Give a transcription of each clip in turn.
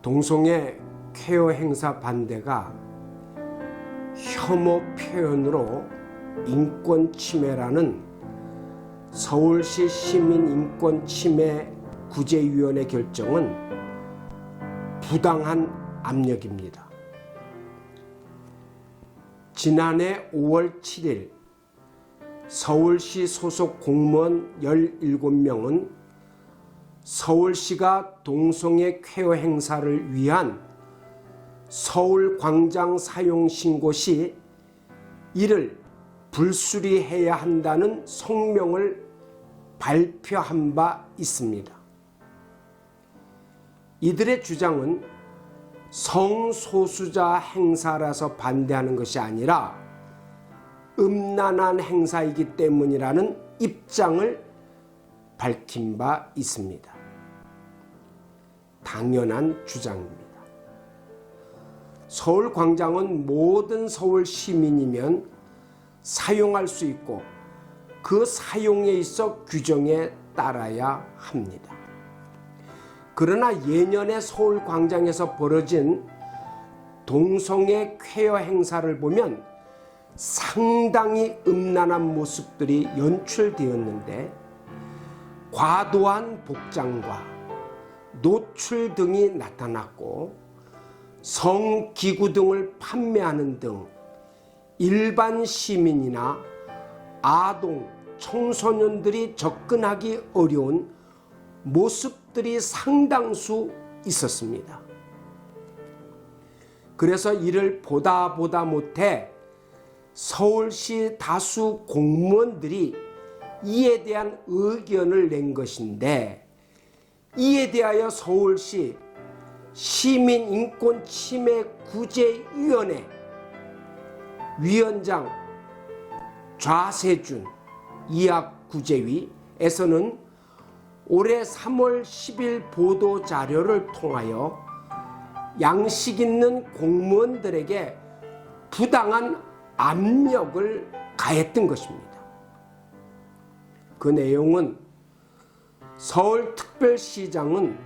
동성애 퀘어 행사 반대가 혐오 표현으로 인권 침해라는 서울시 시민인권침해 구제위원회 결정은 부당한 압력입니다. 지난해 5월 7일 서울시 소속 공무원 17명은 서울시가 동성애 퀘어 행사를 위한 서울광장 사용 신고 시 이를 불수리해야 한다는 성명을 발표한 바 있습니다. 이들의 주장은 성소수자 행사라서 반대하는 것이 아니라 음란한 행사이기 때문이라는 입장을 밝힌 바 있습니다. 당연한 주장입니다. 서울광장은 모든 서울 시민이면 사용할 수 있고 그 사용에 있어 규정에 따라야 합니다. 그러나 예년에 서울광장에서 벌어진 동성애 퀘어 행사를 보면 상당히 음란한 모습들이 연출되었는데 과도한 복장과 노출 등이 나타났고 성기구 등을 판매하는 등 일반 시민이나 아동, 청소년들이 접근하기 어려운 모습들이 상당수 있었습니다. 그래서 이를 보다 못해 서울시 다수 공무원들이 이에 대한 의견을 낸 것인데 이에 대하여 서울시 시민인권침해구제위원회 위원장 좌세준 이학구제위에서는 올해 3월 10일 보도자료를 통하여 양식 있는 공무원들에게 부당한 압력을 가했던 것입니다. 그 내용은 서울특별시장은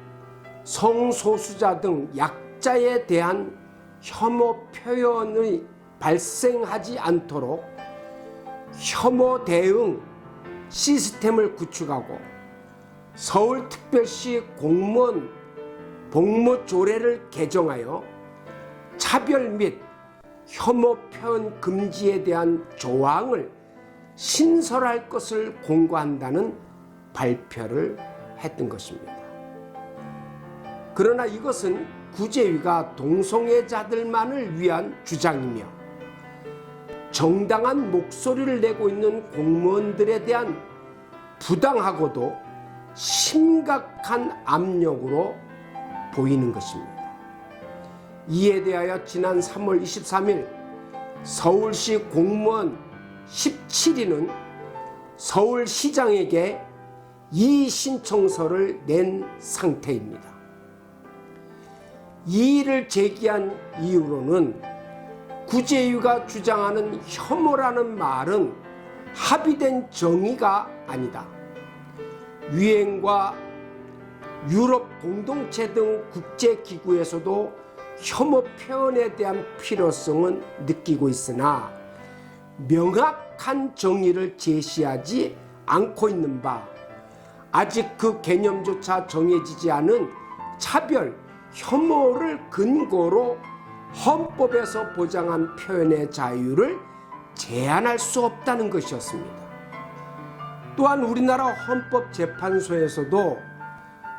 성소수자 등 약자에 대한 혐오 표현이 발생하지 않도록 혐오 대응 시스템을 구축하고 서울특별시 공무원 복무조례를 개정하여 차별 및 혐오 표현 금지에 대한 조항을 신설할 것을 공고한다는 발표를 했던 것입니다. 그러나 이것은 구제위가 동성애자들만을 위한 주장이며 정당한 목소리를 내고 있는 공무원들에 대한 부당하고도 심각한 압력으로 보이는 것입니다. 이에 대하여 지난 3월 23일 서울시 공무원 17인은 서울시장에게 이의 신청서를 낸 상태입니다. 이의를 제기한 이유로는 구제위가 주장하는 혐오라는 말은 합의된 정의가 아니다. 유엔과 유럽 공동체 등 국제기구에서도 혐오 표현에 대한 필요성은 느끼고 있으나 명확한 정의를 제시하지 않고 있는 바 아직 그 개념조차 정해지지 않은 차별, 혐오를 근거로 헌법에서 보장한 표현의 자유를 제한할 수 없다는 것이었습니다. 또한 우리나라 헌법재판소에서도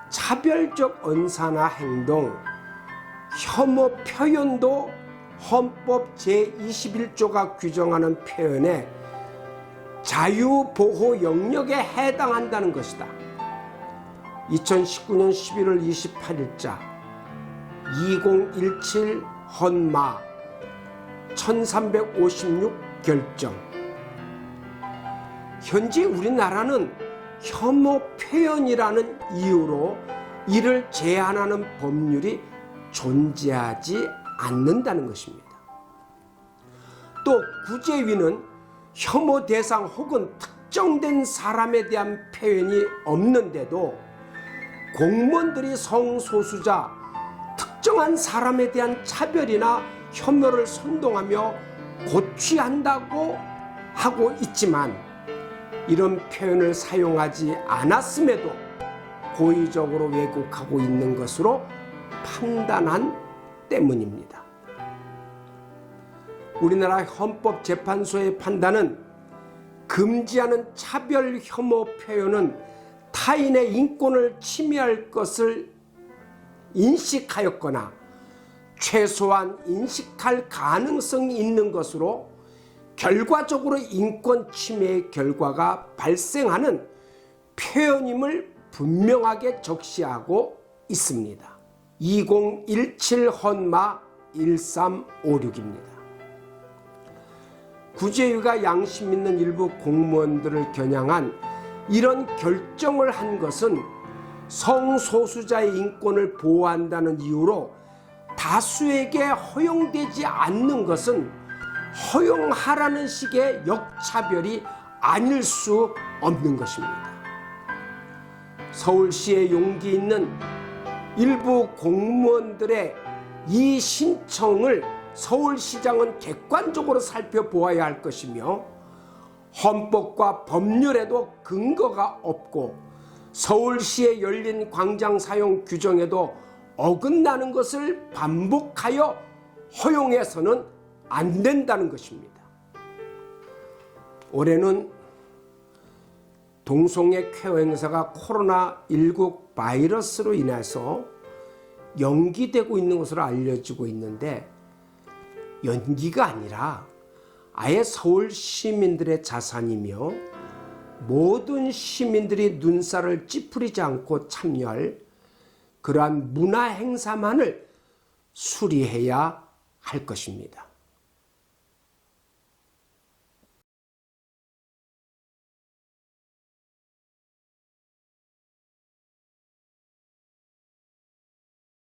차별적 언사나 행동, 혐오 표현도 헌법 제21조가 규정하는 표현의 자유보호 영역에 해당한다는 것이다. 2019년 11월 28일자 2017 헌마 1356 결정. 현재 우리나라는 혐오 표현이라는 이유로 이를 제한하는 법률이 존재하지 않는다는 것입니다. 또 구제위는 혐오 대상 혹은 특정된 사람에 대한 표현이 없는데도 공무원들이 성소수자, 특정한 사람에 대한 차별이나 혐오를 선동하며 고취한다고 하고 있지만 이런 표현을 사용하지 않았음에도 고의적으로 왜곡하고 있는 것으로 판단한 때문입니다. 우리나라 헌법재판소의 판단은 금지하는 차별 혐오 표현은 타인의 인권을 침해할 것을 인식하였거나 최소한 인식할 가능성이 있는 것으로 결과적으로 인권 침해의 결과가 발생하는 표현임을 분명하게 적시하고 있습니다. 2017 헌마 1356입니다. 구제유가 양심 있는 일부 공무원들을 겨냥한 이런 결정을 한 것은 성소수자의 인권을 보호한다는 이유로 다수에게 허용되지 않는 것은 허용하라는 식의 역차별이 아닐 수 없는 것입니다. 서울시의 용기 있는 일부 공무원들의 이 신청을 서울시장은 객관적으로 살펴보아야 할 것이며 헌법과 법률에도 근거가 없고 서울시의 열린 광장 사용 규정에도 어긋나는 것을 반복하여 허용해서는 안 된다는 것입니다. 올해는 동성애 쾌허 행사가 코로나19 바이러스로 인해서 연기되고 있는 것으로 알려지고 있는데 연기가 아니라 아예 서울 시민들의 자산이며 모든 시민들이 눈살을 찌푸리지 않고 참여할 그러한 문화 행사만을 수리해야 할 것입니다.